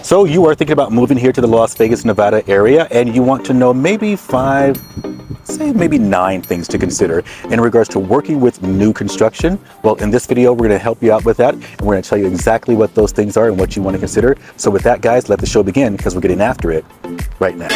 So you are thinking about moving here to the Las Vegas, Nevada area, and you want to know maybe maybe 9 things to consider in regards to working with new construction. Well, in this video, we're going to help you out with that, and we're going to tell you exactly what those things are and what you want to consider. So with that, guys, let the show begin, because we're getting after it right now.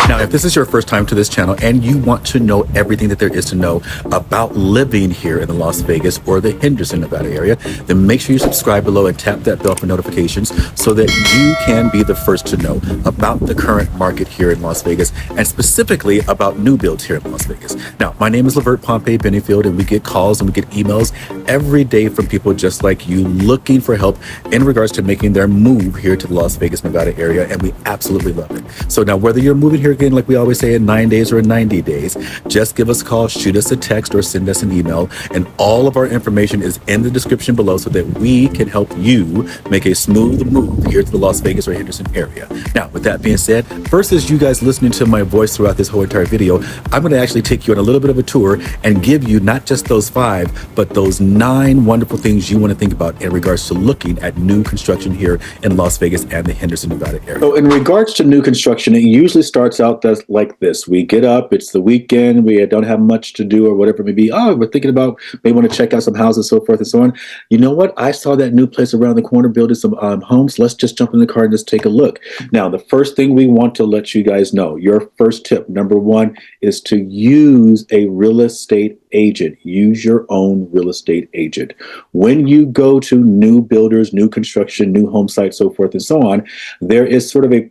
Now, if this is your first time to this channel and you want to know everything that there is to know about living here in the Las Vegas or the Henderson, Nevada area, then make sure you subscribe below and tap that bell for notifications so that you can be the first to know about the current market here in Las Vegas, and specifically about new builds here in Las Vegas. Now, my name is Levert Pompey Bennyfield, and we get calls and we get emails every day from people just like you looking for help in regards to making their move here to the Las Vegas, Nevada area, and we absolutely love it. So now, whether you're moving here again, like we always say, in 9 days or in 90 days, just give us a call, shoot us a text, or send us an email, and all of our information is in the description below so that we can help you make a smooth move here to the Las Vegas or Henderson area. Now, with that being said, versus you guys listening to my voice throughout this whole entire video, I'm going to actually take you on a little bit of a tour and give you not just those 5, but those 9 wonderful things you want to think about in regards to looking at new construction here in Las Vegas and the Henderson, Nevada area. So in regards to new construction, it usually starts out like this. We get up, it's the weekend, we don't have much to do or whatever it may be. Oh, we're thinking about, maybe want to check out some houses, so forth and so on. You know what? I saw that new place around the corner building some homes. Let's just jump in the car and just take a look. Now, the first thing we want to let you guys know, your first tip, number 1, is to use a real estate agent. Use your own real estate agent. When you go to new builders, new construction, new home sites, so forth and so on, there is sort of a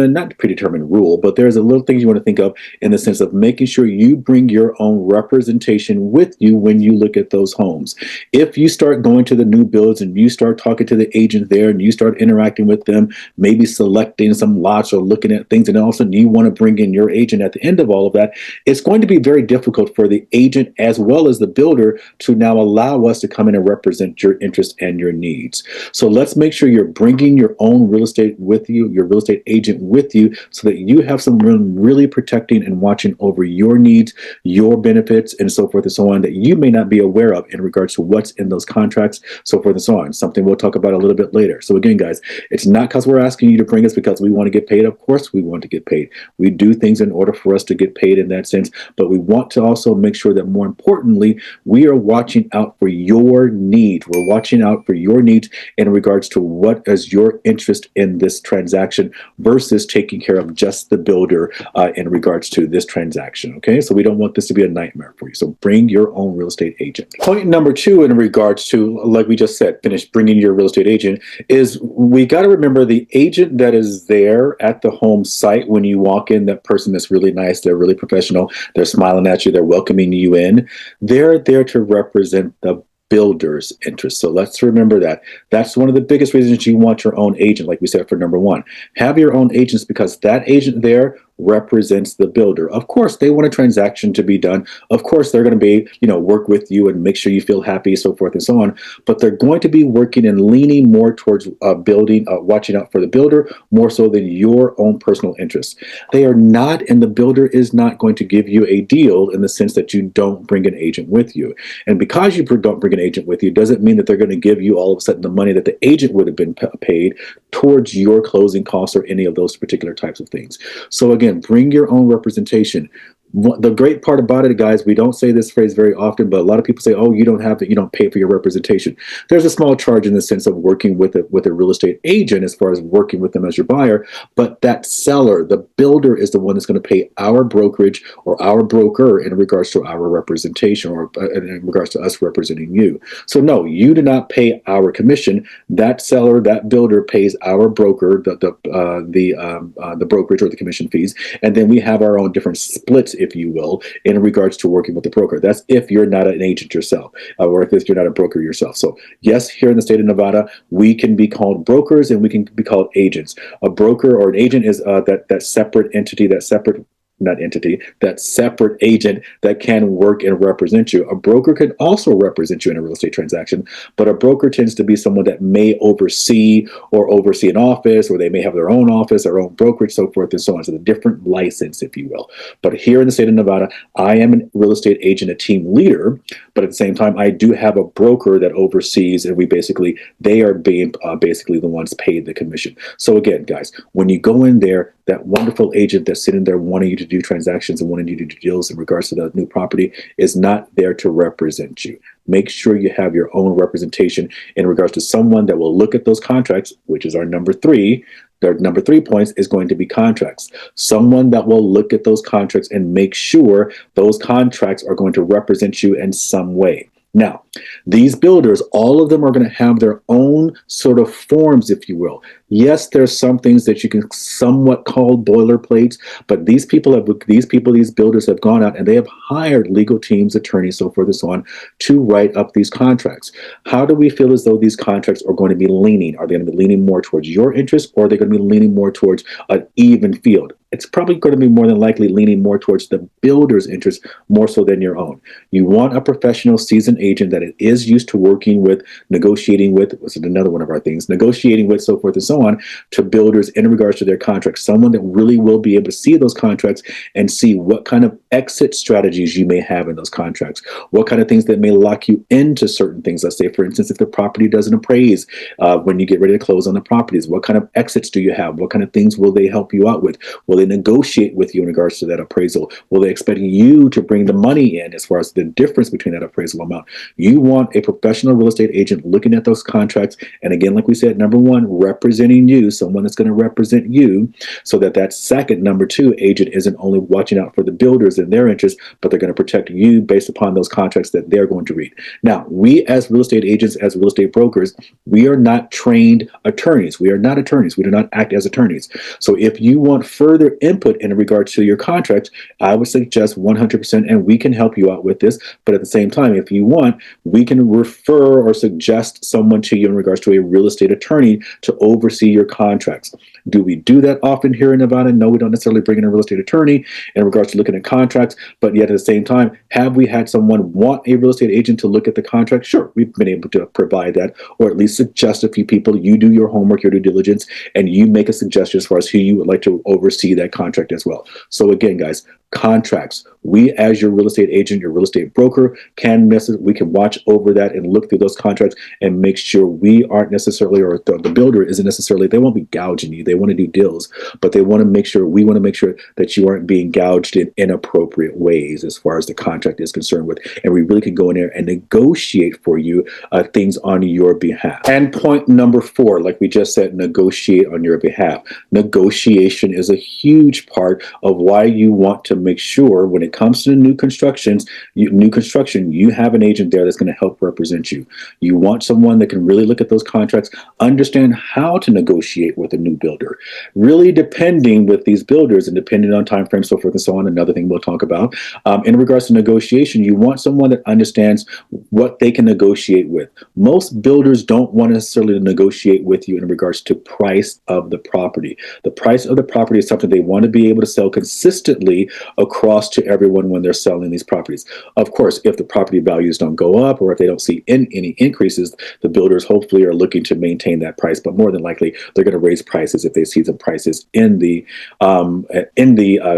not predetermined rule, but there's a little things you want to think of in the sense of making sure you bring your own representation with you when you look at those homes. If you start going to the new builds and you start talking to the agent there and you start interacting with them, maybe selecting some lots or looking at things, and all of a sudden you want to bring in your agent at the end of all of that, it's going to be very difficult for the agent as well as the builder to now allow us to come in and represent your interests and your needs. So let's make sure you're bringing your own real estate with you, your real estate agent with you, so that you have someone really protecting and watching over your needs, your benefits, and so forth and so on, that you may not be aware of in regards to what's in those contracts, so forth and so on. Something we'll talk about a little bit later. So again, guys, it's not because we're asking you to bring us because we want to get paid. Of course we want to get paid. We do things in order for us to get paid in that sense, but we want to also make sure that, more importantly, we are watching out for your needs. We're watching out for your needs in regards to what is your interest in this transaction versus taking care of just the builder in regards to this transaction. Okay, so we don't want this to be a nightmare for you. So bring your own real estate agent. Point number 2 in regards to, like we just said, finish bringing your real estate agent, is we got to remember the agent that is there at the home site when you walk in, that person that's really nice, they're really professional, they're smiling at you, they're welcoming you in. They're there to represent the builder's interest. So let's remember that. That's one of the biggest reasons you want your own agent, like we said, for number 1. Have your own agents, because that agent there represents the builder. Of course, they want a transaction to be done. Of course, they're going to be, work with you and make sure you feel happy, so forth and so on. But they're going to be working and leaning more towards watching out for the builder more so than your own personal interests. They are not, and the builder is not going to give you a deal in the sense that you don't bring an agent with you. And because you don't bring an agent with you, doesn't mean that they're going to give you all of a sudden the money that the agent would have been paid towards your closing costs or any of those particular types of things. So again, bring your own representation. The great part about it, guys, we don't say this phrase very often, but a lot of people say, oh, you don't pay for your representation. There's a small charge in the sense of working with a real estate agent as far as working with them as your buyer, but that seller, the builder, is the one that's going to pay our brokerage or our broker in regards to our representation, or in regards to us representing you. So no, you do not pay our commission. That seller, that builder pays our broker, the brokerage or the commission fees, and then we have our own different splits, if you will, in regards to working with the broker. That's if you're not an agent yourself, or if you're not a broker yourself. So yes, here in the state of Nevada, we can be called brokers and we can be called agents. A broker or an agent is that separate entity, that separate not entity, that separate agent that can work and represent you. A broker can also represent you in a real estate transaction, but a broker tends to be someone that may oversee an office, or they may have their own office, their own brokerage, so forth and so on. So the different license, if you will. But here in the state of Nevada, I am a real estate agent, a team leader, but at the same time, I do have a broker that oversees, and they are being basically the ones paid the commission. So again, guys, when you go in there, that wonderful agent that's sitting there wanting you to do transactions and wanting you to do deals in regards to the new property is not there to represent you. Make sure you have your own representation in regards to someone that will look at those contracts, which is our number three. Their number 3 points is going to be contracts. Someone that will look at those contracts and make sure those contracts are going to represent you in some way. Now, these builders, all of them are going to have their own sort of forms, if you will. Yes, there's some things that you can somewhat call boilerplates, but these builders have gone out and they have hired legal teams, attorneys, so forth and so on, to write up these contracts. How do we feel as though these contracts are going to be leaning? Are they going to be leaning more towards your interest, or are they going to be leaning more towards an even field? It's probably going to be more than likely leaning more towards the builder's interest more so than your own. You want a professional, seasoned agent that is used to working with, negotiating with, was another one of our things, negotiating with, so forth and so on, to builders in regards to their contracts. Someone that really will be able to see those contracts and see what kind of exit strategies you may have in those contracts, what kind of things that may lock you into certain things. Let's say, for instance, if the property doesn't appraise when you get ready to close on the properties, what kind of exits do you have? What kind of things will they help you out with? Will they negotiate with you in regards to that appraisal? Will they expect you to bring the money in as far as the difference between that appraisal amount? You want a professional real estate agent looking at those contracts. And again, like we said, number 1, representing you, someone that's going to represent you, so that second, number 2, agent isn't only watching out for the builders and their interests, but they're going to protect you based upon those contracts that they're going to read. Now, we as real estate agents, as real estate brokers, we are not trained attorneys. We are not attorneys. We do not act as attorneys. So if you want further input in regards to your contracts, I would suggest 100%, and we can help you out with this. But at the same time, if you want, we can refer or suggest someone to you in regards to a real estate attorney to oversee your contracts. Do we do that often here in Nevada? No, we don't necessarily bring in a real estate attorney in regards to looking at contracts, but yet at the same time, have we had someone want a real estate agent to look at the contract? Sure, we've been able to provide that, or at least suggest a few people. You do your homework, your due diligence, and you make a suggestion as far as who you would like to oversee that contract as well. So again, guys, contracts. We, as your real estate agent, your real estate broker, we can watch over that and look through those contracts and make sure we aren't necessarily, or the builder isn't necessarily, they won't be gouging you. They want to do deals, but we want to make sure that you aren't being gouged in inappropriate ways as far as the contract is concerned with. And we really can go in there and negotiate for you things on your behalf. And point number 4, like we just said, negotiate on your behalf. Negotiation is a huge part of why you want to make sure when it comes to new construction, you have an agent there that's going to help represent you. You want someone that can really look at those contracts, understand how to negotiate with a new builder. Really depending with these builders and depending on time frames, so forth and so on, another thing we'll talk about. In regards to negotiation, you want someone that understands what they can negotiate with. Most builders don't want necessarily to negotiate with you in regards to price of the property. The price of the property is something they want to be able to sell consistently across to everyone when they're selling these properties. Of course, if the property values don't go up or if they don't see any increases, the builders hopefully are looking to maintain that price, but more than likely they're going to raise prices if they see some prices in the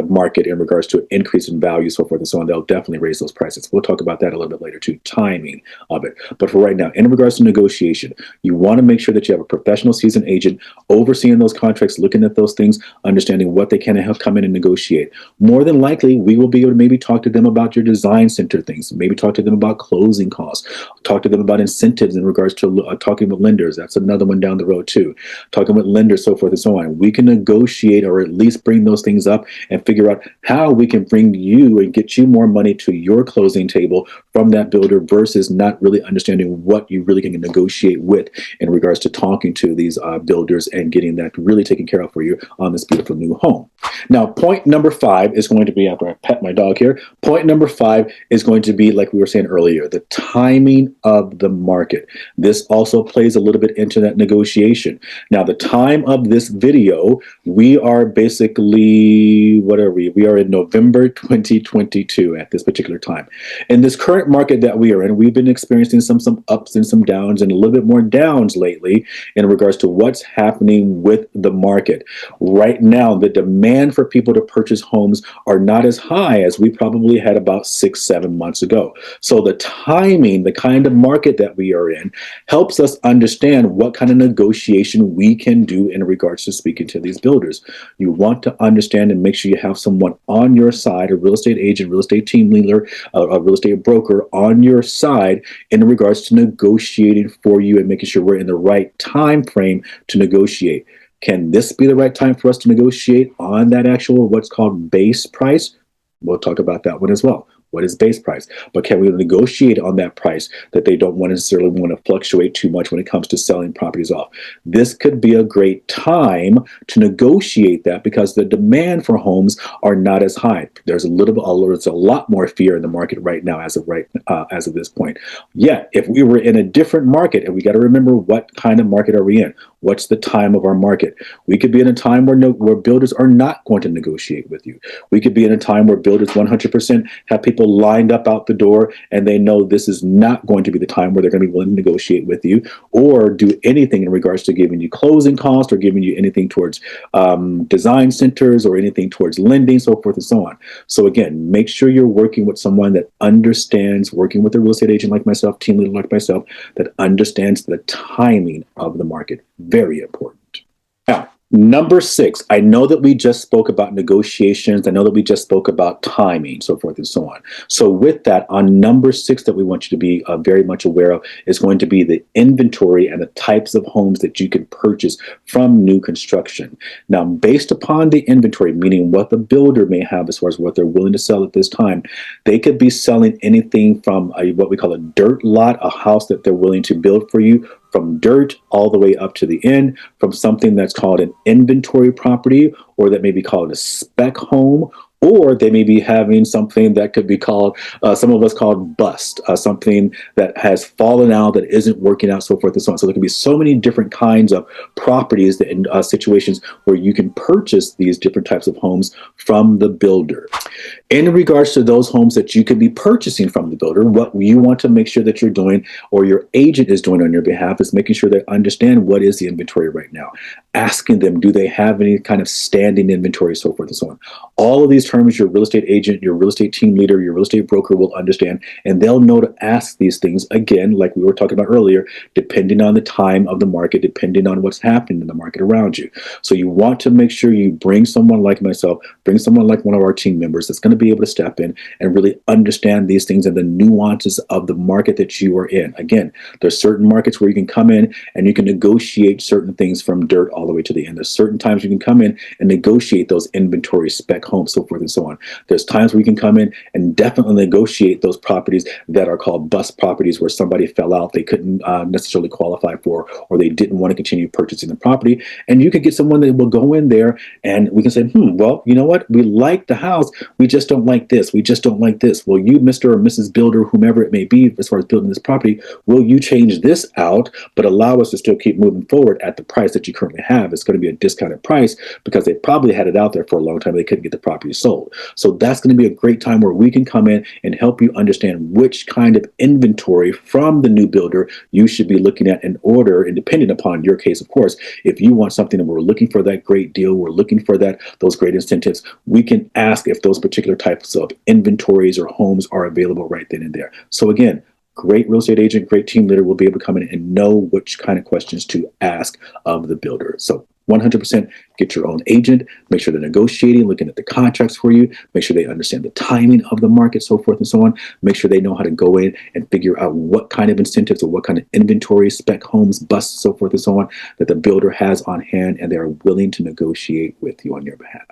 market in regards to increase in value, so forth and so on. They'll definitely raise those prices. We'll talk about that a little bit later too, timing of it. But for right now, in regards to negotiation, you want to make sure that you have a professional seasoned agent overseeing those contracts, looking at those things, understanding what they can help come in and negotiate. More than likely, we will be able to maybe talk to them about your design center things, maybe talk to them about closing costs, talk to them about incentives in regards to talking with lenders. That's another one down the road too. Talking with lenders, so forth and so on. We can negotiate or at least bring those things up and figure out how we can bring you and get you more money to your closing table from that builder versus not really understanding what you really can negotiate with in regards to talking to these builders and getting that really taken care of for you on this beautiful new home. Now, point number 5 is going to be, after I pet my dog here, point number 5 is going to be, like we were saying earlier, the timing of the market. This also plays a little bit into that negotiation. Now, the time of this video, we are basically, what are we? We are in November 2022 at this particular time. In this current market that we are in, we've been experiencing some ups and some downs, and a little bit more downs lately in regards to what's happening with the market. Right now, the demand for people to purchase homes are not as high as we probably had about 6-7 months ago. So the timing, the kind of market that we are in, helps us understand what kind of negotiation we can do in regards to speaking to these builders. You want to understand and make sure you have someone on your side, a real estate agent, real estate team leader, a real estate broker on your side in regards to negotiating for you and making sure we're in the right time frame to negotiate. Can this be the right time for us to negotiate on that actual what's called base price? We'll talk about that one as well. What is base price? But can we negotiate on that price that they don't necessarily want to fluctuate too much when it comes to selling properties off? This could be a great time to negotiate that because the demand for homes are not as high. There's a lot more fear in the market right now as of this point. Yet, if we were in a different market, and we got to remember what kind of market are we in? What's the time of our market? We could be in a time where builders are not going to negotiate with you. We could be in a time where builders 100% have people lined up out the door and they know this is not going to be the time where they're going to be willing to negotiate with you or do anything in regards to giving you closing costs or giving you anything towards design centers or anything towards lending, so forth and so on. So again, make sure you're working with someone that understands, working with a real estate agent like myself, team leader like myself, that understands the timing of the market. Very important. Now, number 6, I know that we just spoke about negotiations. I know that we just spoke about timing, so forth and so on. So with that, on number 6 that we want you to be very much aware of is going to be the inventory and the types of homes that you can purchase from new construction. Now, based upon the inventory, meaning what the builder may have as far as what they're willing to sell at this time, they could be selling anything from what we call a dirt lot, a house that they're willing to build for you, from dirt all the way up to the end, from something that's called an inventory property, or that may be called a spec home, or they may be having something that could be called, some of us called bust, something that has fallen out, that isn't working out, so forth and so on. So there can be so many different kinds of properties that in situations where you can purchase these different types of homes from the builder. In regards to those homes that you could be purchasing from the builder, what you want to make sure that you're doing, or your agent is doing on your behalf, is making sure they understand what is the inventory right now. Asking them, do they have any kind of standing inventory, so forth and so on. All of these terms, your real estate agent, your real estate team leader, your real estate broker will understand, and they'll know to ask these things, again, like we were talking about earlier, depending on the time of the market, depending on what's happening in the market around you. So you want to make sure you bring someone like myself, bring someone like one of our team members that's going to be able to step in and really understand these things and the nuances of the market that you are in. Again, there's certain markets where you can come in and you can negotiate certain things from dirt all the way to the end. There's certain times you can come in and negotiate those inventory spec homes, so forth and so on. There's times where you can come in and definitely negotiate those properties that are called bust properties, where somebody fell out, they couldn't necessarily qualify for, or they didn't want to continue purchasing the property. And you could get someone that will go in there and we can say, well, you know what? We like the house. We just don't like this. We just don't like this. Well, you, Mr. or Mrs. Builder, whomever it may be, as far as building this property, will you change this out, but allow us to still keep moving forward at the price that you currently have? It's going to be a discounted price because they probably had it out there for a long time. They couldn't get the property sold. So that's going to be a great time where we can come in and help you understand which kind of inventory from the new builder you should be looking at in order, and depending upon your case, of course, if you want something and we're looking for that great deal, we're looking for those great incentives, we can ask if those particular types of inventories or homes are available right then and there. So again, great real estate agent, great team leader will be able to come in and know which kind of questions to ask of the builder. So 100% get your own agent, make sure they're negotiating, looking at the contracts for you, make sure they understand the timing of the market, so forth and so on. Make sure they know how to go in and figure out what kind of incentives or what kind of inventory, spec homes, busts, so forth and so on, that the builder has on hand and they are willing to negotiate with you on your behalf.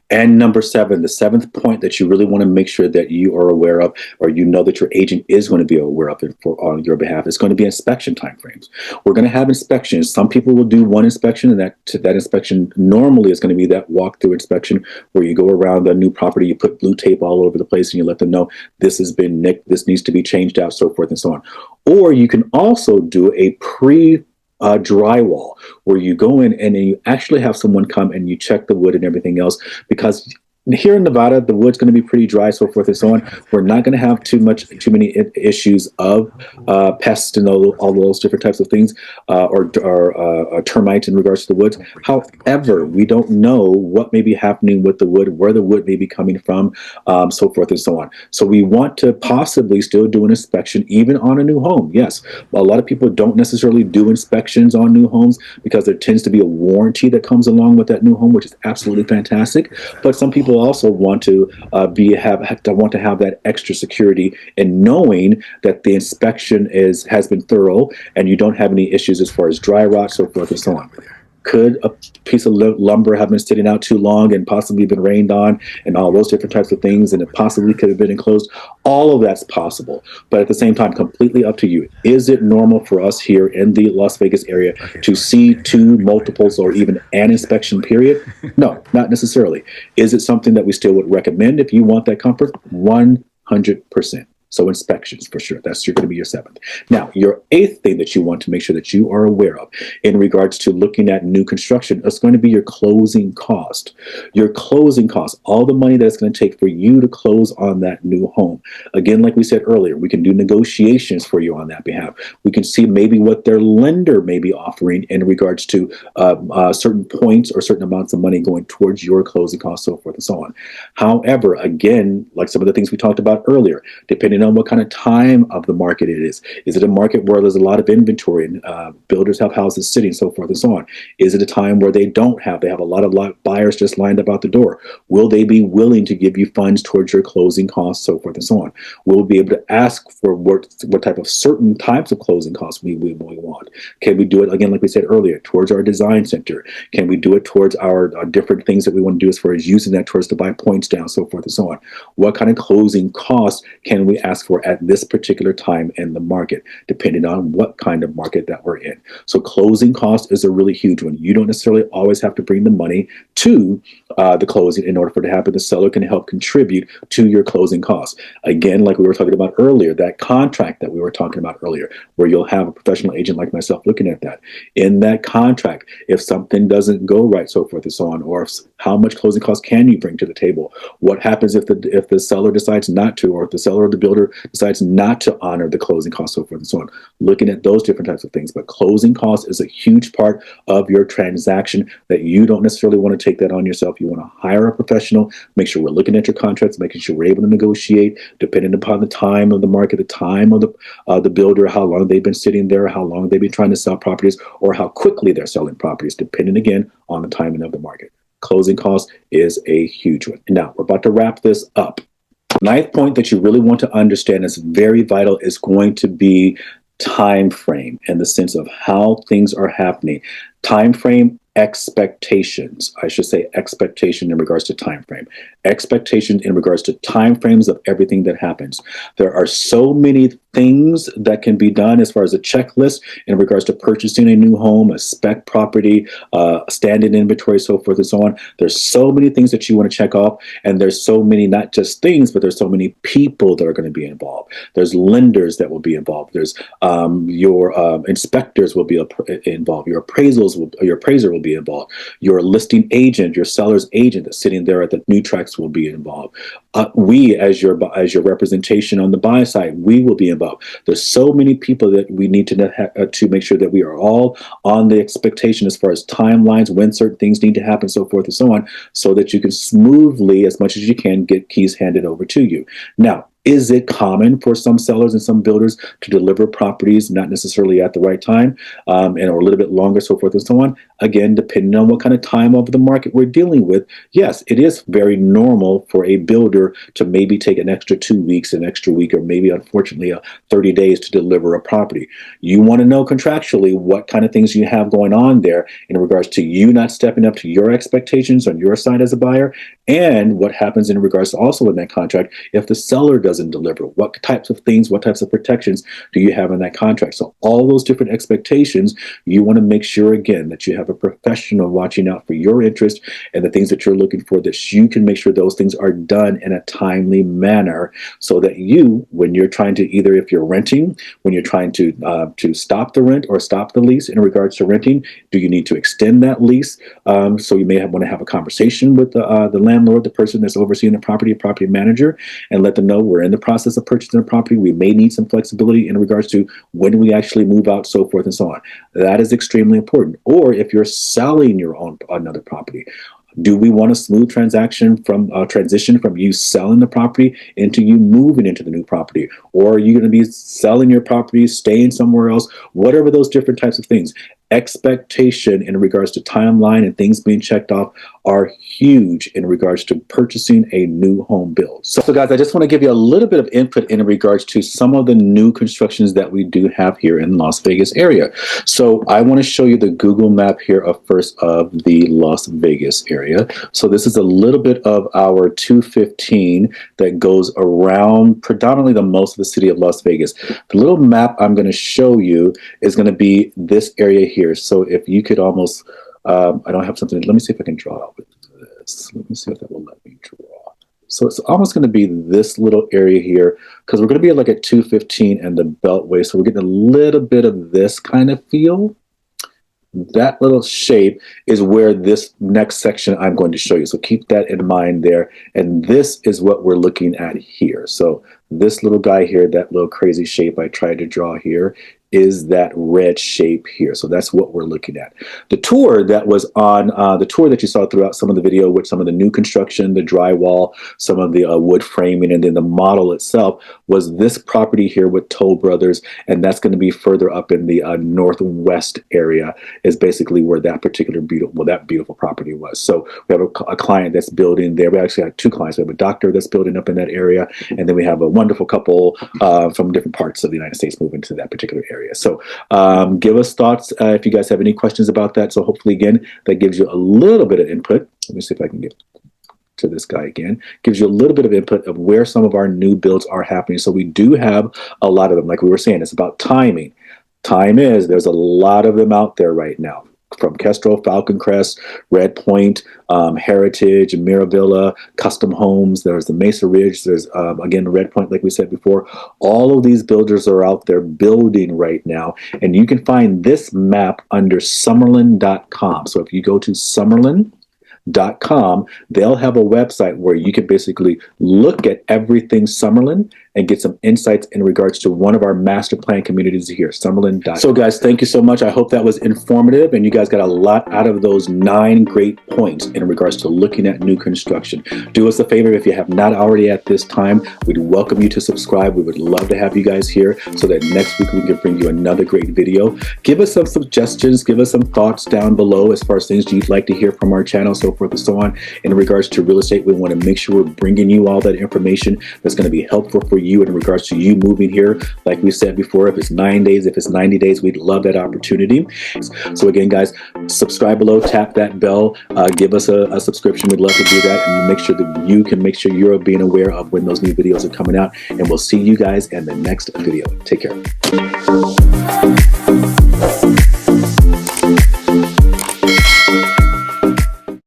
And number seven, the seventh point that you really want to make sure that you are aware of, or you know that your agent is going to be aware of it on your behalf, is going to be inspection timeframes. We're going to have inspections. Some people will do one inspection, and that inspection normally is going to be that walkthrough inspection where you go around the new property, you put blue tape all over the place, and you let them know this has been nicked, this needs to be changed out, so forth and so on. Or you can also do a drywall, where you go in and then you actually have someone come and you check the wood and everything else, because here in Nevada, the wood's going to be pretty dry, so forth and so on. We're not going to have too many issues of pests and all those different types of things, or termites in regards to the woods. However, we don't know what may be happening with the wood, where the wood may be coming from, so forth and so on. So we want to possibly still do an inspection even on a new home. Yes, a lot of people don't necessarily do inspections on new homes because there tends to be a warranty that comes along with that new home, which is absolutely fantastic. But some people also want to have that extra security in knowing that the inspection has been thorough and you don't have any issues as far as dry rot, so forth and so on. Could a piece of lumber have been sitting out too long and possibly been rained on and all those different types of things, and it possibly could have been enclosed? All of that's possible. But at the same time, completely up to you. Is it normal for us here in the Las Vegas area to see two multiples or even an inspection period? No, not necessarily. Is it something that we still would recommend if you want that comfort? 100%. So inspections, for sure. That's going to be your seventh. Now, your eighth thing that you want to make sure that you are aware of in regards to looking at new construction is going to be your closing cost. Your closing cost, all the money that it's going to take for you to close on that new home. Again, like we said earlier, we can do negotiations for you on that behalf. We can see maybe what their lender may be offering in regards to certain points or certain amounts of money going towards your closing costs, so forth and so on. However, again, like some of the things we talked about earlier, depending on what kind of time of the market it is. Is it a market where there's a lot of inventory and builders have houses sitting, so forth and so on? Is it a time where they have a lot of buyers just lined up out the door? Will they be willing to give you funds towards your closing costs, so forth and so on? We'll be able to ask for what type of certain types of closing costs we want. Can we do it, again, like we said earlier, towards our design center? Can we do it towards our different things that we want to do as far as using that towards to buy points down, so forth and so on? What kind of closing costs can we ask for at this particular time in the market, depending on what kind of market that we're in? So closing cost is a really huge one. You don't necessarily always have to bring the money to the closing in order for it to happen. The seller can help contribute to your closing costs. Again, like we were talking about earlier, that contract that we were talking about earlier, where you'll have a professional agent like myself looking at that. In that contract, if something doesn't go right, so forth and so on, or how much closing costs can you bring to the table? What happens if the seller decides not to, or if the seller or the builder decides not to honor the closing costs, so forth and so on? Looking at those different types of things. But closing costs is a huge part of your transaction that you don't necessarily want to take that on yourself. You want to hire a professional, make sure we're looking at your contracts, making sure we're able to negotiate, depending upon the time of the market, the time of the builder, how long they've been sitting there, how long they've been trying to sell properties, or how quickly they're selling properties, depending again on the timing of the market. Closing costs is a huge one. Now, we're about to wrap this up. Ninth point that you really want to understand is very vital is going to be time frame, in the sense of how things are happening. Time frame, expectations. I should say expectation in regards to time frame. Expectations in regards to time frames of everything that happens. There are so many things that can be done as far as a checklist in regards to purchasing a new home, a spec property, standing inventory, so forth and so on. There's so many things that you want to check off, and there's so many, not just things, but there's so many people that are going to be involved. There's lenders that will be involved. There's your inspectors will be involved. Your appraiser will be involved. Your listing agent, your seller's agent that's sitting there at the new tracks will be involved. We, as your representation on the buy side, we will be involved. There's so many people that we need to make sure that we are all on the expectation as far as timelines, when certain things need to happen, so forth and so on, so that you can smoothly, as much as you can, get keys handed over to you. Now, Is it common for some sellers and some builders to deliver properties not necessarily at the right time, and or a little bit longer, so forth and so on? Again, depending on what kind of time of the market we're dealing with, yes, it is very normal for a builder to maybe take an extra 2 weeks, an extra week, or maybe unfortunately 30 days to deliver a property. You want to know contractually what kind of things you have going on there in regards to you not stepping up to your expectations on your side as a buyer, and what happens in regards to also in that contract if the seller doesn't deliver. What types of things, what types of protections do you have in that contract? So all those different expectations, you want to make sure again that you have a professional watching out for your interest and the things that you're looking for, that you can make sure those things are done in a timely manner, so that you, when you're trying to, either if you're renting, when you're trying to stop the rent or stop the lease in regards to renting, do you need to extend that lease? So you may want to have a conversation with the landlord, the person that's overseeing the property manager, and let them know we're in the process of purchasing a property. We may need some flexibility in regards to when we actually move out, so forth and so on. That is extremely important. Or if you're selling your own another property, do we want a smooth transition from you selling the property into you moving into the new property? Or are you going to be selling your property, staying somewhere else? Whatever those different types of things. Expectation in regards to timeline and things being checked off are huge in regards to purchasing a new home build. So guys, I just want to give you a little bit of input in regards to some of the new constructions that we do have here in Las Vegas area. So I want to show you the Google map here of the Las Vegas area. So this is a little bit of our 215 that goes around predominantly the most of the city of Las Vegas. The little map I'm going to show you is going to be this area here. So if you could almost, I don't have something, let me see if I can draw with this. Let me see if that will let me draw. So it's almost going to be this little area here, because we're going to be like at 215 and the Beltway. So we're getting a little bit of this kind of feel. That little shape is where this next section I'm going to show you. So keep that in mind there. And this is what we're looking at here. So this little guy here, that little crazy shape I tried to draw here, is that red shape here. So that's what we're looking at. The tour that was on, the tour that you saw throughout some of the video with some of the new construction, the drywall, some of the wood framing, and then the model itself was this property here with Toll Brothers. And that's going to be further up in the northwest area, is basically where that particular beautiful property was. So we have a client that's building there. We actually have two clients. We have a doctor that's building up in that area. And then we have a wonderful couple from different parts of the United States moving to that particular area. So give us thoughts if you guys have any questions about that. So hopefully, again, that gives you a little bit of input. Let me see if I can get to this guy again. Gives you a little bit of input of where some of our new builds are happening. So we do have a lot of them. Like we were saying, it's about timing. There's a lot of them out there right now. From Kestrel, Falcon Crest, Red Point, Heritage, Miravilla, Custom Homes. There's the Mesa Ridge. There's, again, Red Point, like we said before. All of these builders are out there building right now. And you can find this map under Summerlin.com. So if you go to Summerlin.com, they'll have a website where you can basically look at everything Summerlin and get some insights in regards to one of our master plan communities here, Summerlin. So guys, thank you so much. I hope that was informative and you guys got a lot out of those 9 great points in regards to looking at new construction. Do us a favor, if you have not already at this time, we'd welcome you to subscribe. We would love to have you guys here so that next week we can bring you another great video. Give us some suggestions, give us some thoughts down below as far as things you'd like to hear from our channel, so forth and so on. In regards to real estate, we want to make sure we're bringing you all that information that's going to be helpful for you in regards to you moving here. Like we said before, if it's 9 days, if it's 90 days, we'd love that opportunity. So again, guys, subscribe below, tap that bell, give us a subscription. We'd love to do that, and make sure that you can make sure you're being aware of when those new videos are coming out. And we'll see you guys in the next video. Take care.